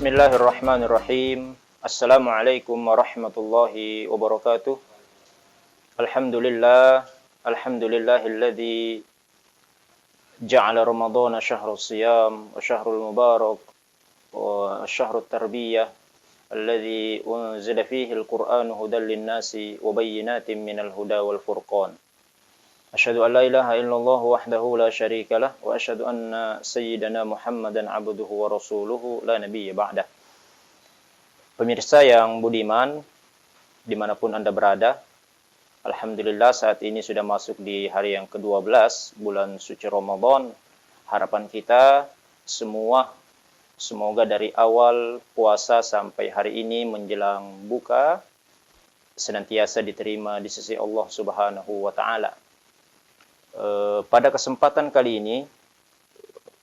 Bismillahirrahmanirrahim. Assalamualaikum warahmatullahi wabarakatuh. Alhamdulillah, alhamdulillahilladzi ja'ala Ramadhana syahrus siyam wa syahrul mubarak wa syahrut tarbiyah alladzi unzila fihi al-Qur'anu hudan lin-nasi wa bayyinatin minal huda wal furqan. Asyhadu an la ilaha illallah wahdahu la syarika lah wa asyhadu anna sayyidana Muhammadan abduhu wa rasuluhu la nabiyya ba'dah. Pemirsa yang budiman, dimanapun Anda berada, alhamdulillah saat ini sudah masuk di hari yang ke-12 bulan suci Ramadan. Harapan kita semua semoga dari awal puasa sampai hari ini menjelang buka senantiasa diterima di sisi Allah Subhanahu wa taala. Pada kesempatan kali ini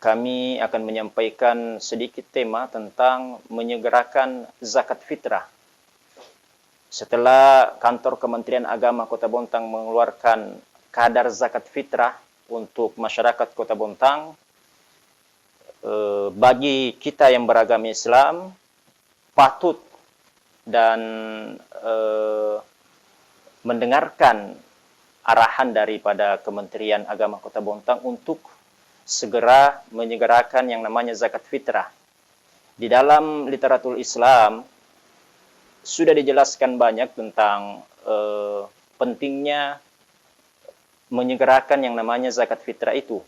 kami akan menyampaikan sedikit tema tentang menyegerakan zakat fitrah. Setelah kantor Kementerian Agama Kota Bontang mengeluarkan kadar zakat fitrah untuk masyarakat Kota Bontang, bagi kita yang beragama Islam patut dan mendengarkan arahan daripada Kementerian Agama Kota Bontang untuk segera menyegerakan yang namanya zakat fitrah. Di dalam literatur Islam sudah dijelaskan banyak tentang pentingnya menyegerakan yang namanya zakat fitrah itu.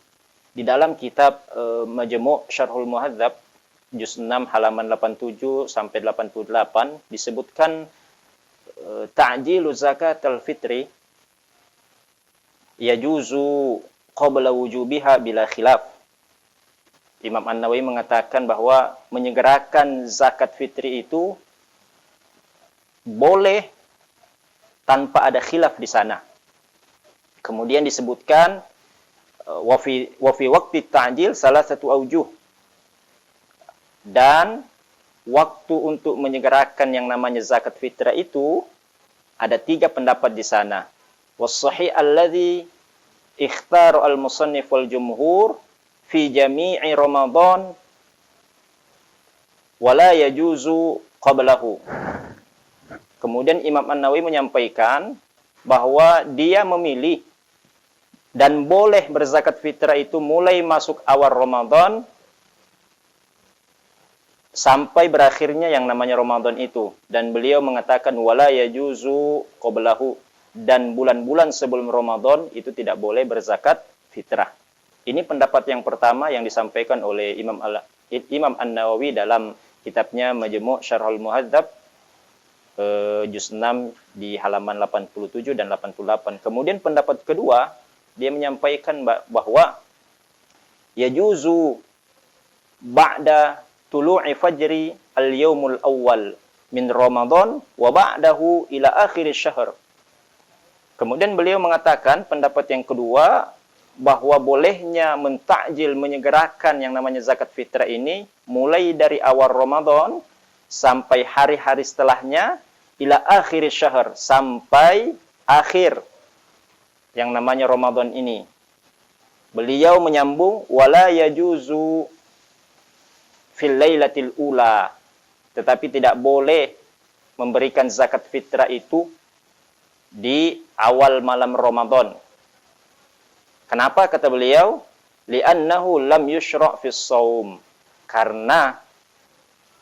Di dalam kitab Majmu' Syarhul Muhadzab juz 6 halaman 87 sampai 88 disebutkan ta'jilu zakatul fitri yajuzu qabla wujubiha bila khilaf. Imam An-Nawawi mengatakan bahwa menyegerakan zakat fitri itu boleh tanpa ada khilaf di sana. Kemudian disebutkan wa fi waqti ta'jil salah satu aujuh. Dan waktu untuk menyegerakan yang namanya zakat fitrah itu ada 3 pendapat di sana. Was-sahih alladhi ikhtaru al-musannif wal jumhur fi jami'i Ramadan wala yajuzu qablahu. Kemudian Imam An-Nawawi menyampaikan bahwa dia memilih dan boleh berzakat fitrah itu mulai masuk awal Ramadan sampai berakhirnya yang namanya Ramadan itu. Dan beliau mengatakan wala yajuzu qablahu, dan bulan-bulan sebelum Ramadan itu tidak boleh berzakat fitrah. Ini pendapat yang pertama yang disampaikan oleh Imam An-Nawawi dalam kitabnya Majmu' Syarhul Muhadzab juz 6 di halaman 87 dan 88. Kemudian pendapat kedua, dia menyampaikan bahwa yajuzu ba'da tulu'i fajri al-yaumul awwal min Ramadan wa ba'dahu ila akhir syahr. Kemudian beliau mengatakan pendapat yang kedua bahwa bolehnya mentakjil menyegerakan yang namanya zakat fitrah ini mulai dari awal Ramadan sampai hari-hari setelahnya ila akhir syahr, sampai akhir yang namanya Ramadan ini. Beliau menyambung wala yajuzu fil lailatil ula, tetapi tidak boleh memberikan zakat fitrah itu di awal malam Ramadan. Kenapa kata beliau? Li'annahu lam yushra' fis shaum. Karena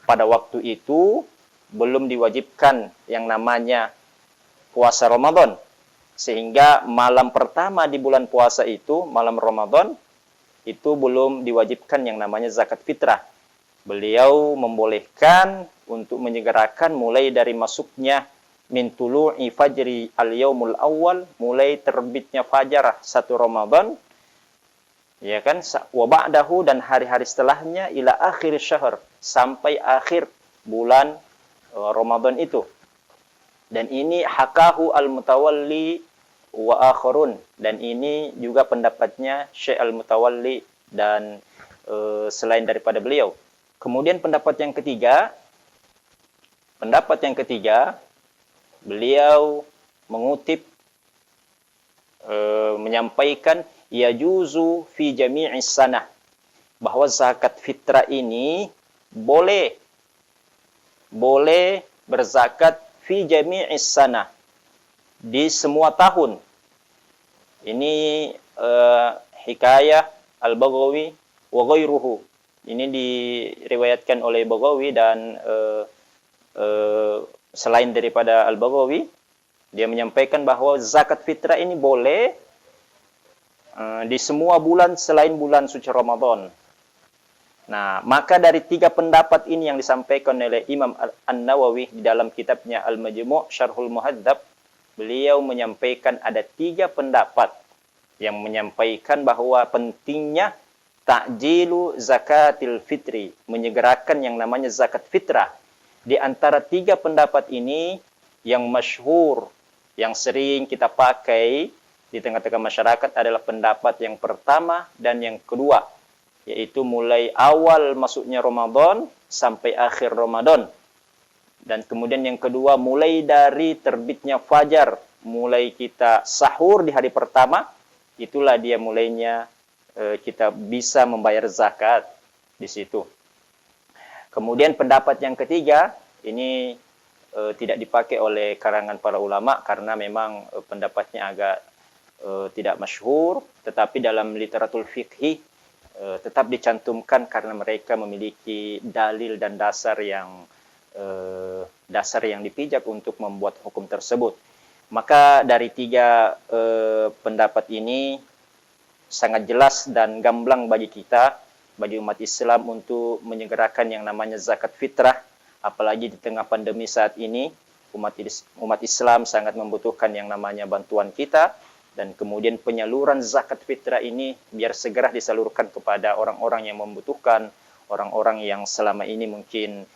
pada waktu itu belum diwajibkan yang namanya puasa Ramadan. Sehingga malam pertama di bulan puasa itu, malam Ramadan, itu belum diwajibkan yang namanya zakat fitrah. Beliau membolehkan untuk menyegerakan mulai dari masuknya min tulu'i fajri al-yaumul awal, mulai terbitnya fajar 1 Ramadan, ya kan, wa ba'dahu, dan hari-hari setelahnya ila akhir syahr, sampai akhir bulan Ramadan itu. Dan ini hakahu al-Mutawalli wa akharun, dan ini juga pendapatnya Syekh al-Mutawalli dan selain daripada beliau. Kemudian pendapat yang ketiga, beliau mengutip menyampaikan yajuzu fi jami'is sanah, bahwa zakat fitrah ini boleh boleh berzakat fi jami'is sana, di semua tahun. Ini hikayah Al-Baghawi wa ghairuhu. Ini diriwayatkan oleh Baghawi dan selain daripada Al-Baghawi, dia menyampaikan bahwa zakat fitrah ini boleh di semua bulan selain bulan suci Ramadan. Nah, maka dari tiga pendapat ini yang disampaikan oleh Imam An-Nawawi di dalam kitabnya Al-Majmu' Syarhul Muhadzab, beliau menyampaikan ada tiga pendapat yang menyampaikan bahwa pentingnya ta'jilu zakatil fitri, menyegerakan yang namanya zakat fitrah. Di antara tiga pendapat ini, yang masyhur, yang sering kita pakai di tengah-tengah masyarakat adalah pendapat yang pertama dan yang kedua, yaitu mulai awal masuknya Ramadan sampai akhir Ramadan. Dan kemudian yang kedua, mulai dari terbitnya fajar, mulai kita sahur di hari pertama, itulah dia mulainya kita bisa membayar zakat di situ. Kemudian pendapat yang ketiga, ini tidak dipakai oleh karangan para ulama karena memang pendapatnya agak tidak masyhur, tetapi dalam literatur fikih tetap dicantumkan karena mereka memiliki dalil dan dasar yang dipijak untuk membuat hukum tersebut. Maka dari tiga pendapat ini sangat jelas dan gamblang bagi kita, bagi umat Islam untuk menyegerakan yang namanya zakat fitrah, apalagi di tengah pandemi saat ini umat Islam sangat membutuhkan yang namanya bantuan kita. Dan kemudian penyaluran zakat fitrah ini biar segera disalurkan kepada orang-orang yang membutuhkan, orang-orang yang selama ini mungkin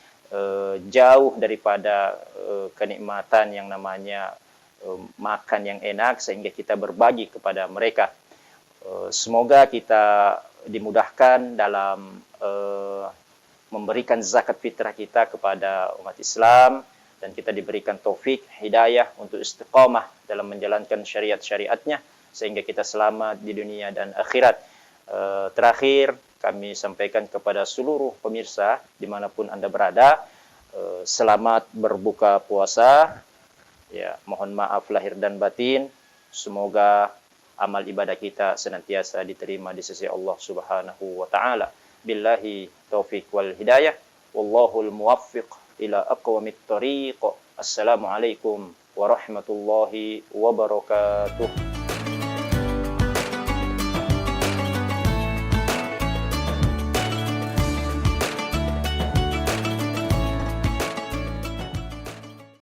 jauh daripada kenikmatan yang namanya makan yang enak, sehingga kita berbagi kepada mereka. Semoga kita dimudahkan dalam memberikan zakat fitrah kita kepada umat Islam, dan kita diberikan taufik, hidayah untuk istiqamah dalam menjalankan syariat-syariatnya, sehingga kita selamat di dunia dan akhirat. Terakhir, kami sampaikan kepada seluruh pemirsa, dimanapun Anda berada, selamat berbuka puasa. Ya, mohon maaf lahir dan batin. Semoga amal ibadah kita senantiasa diterima di sisi Allah Subhanahu wa Ta'ala. Billahi taufik wal hidayah. Wallahul muwaffiq ila aqwamit thariq. Assalamualaikum warahmatullahi wabarakatuh.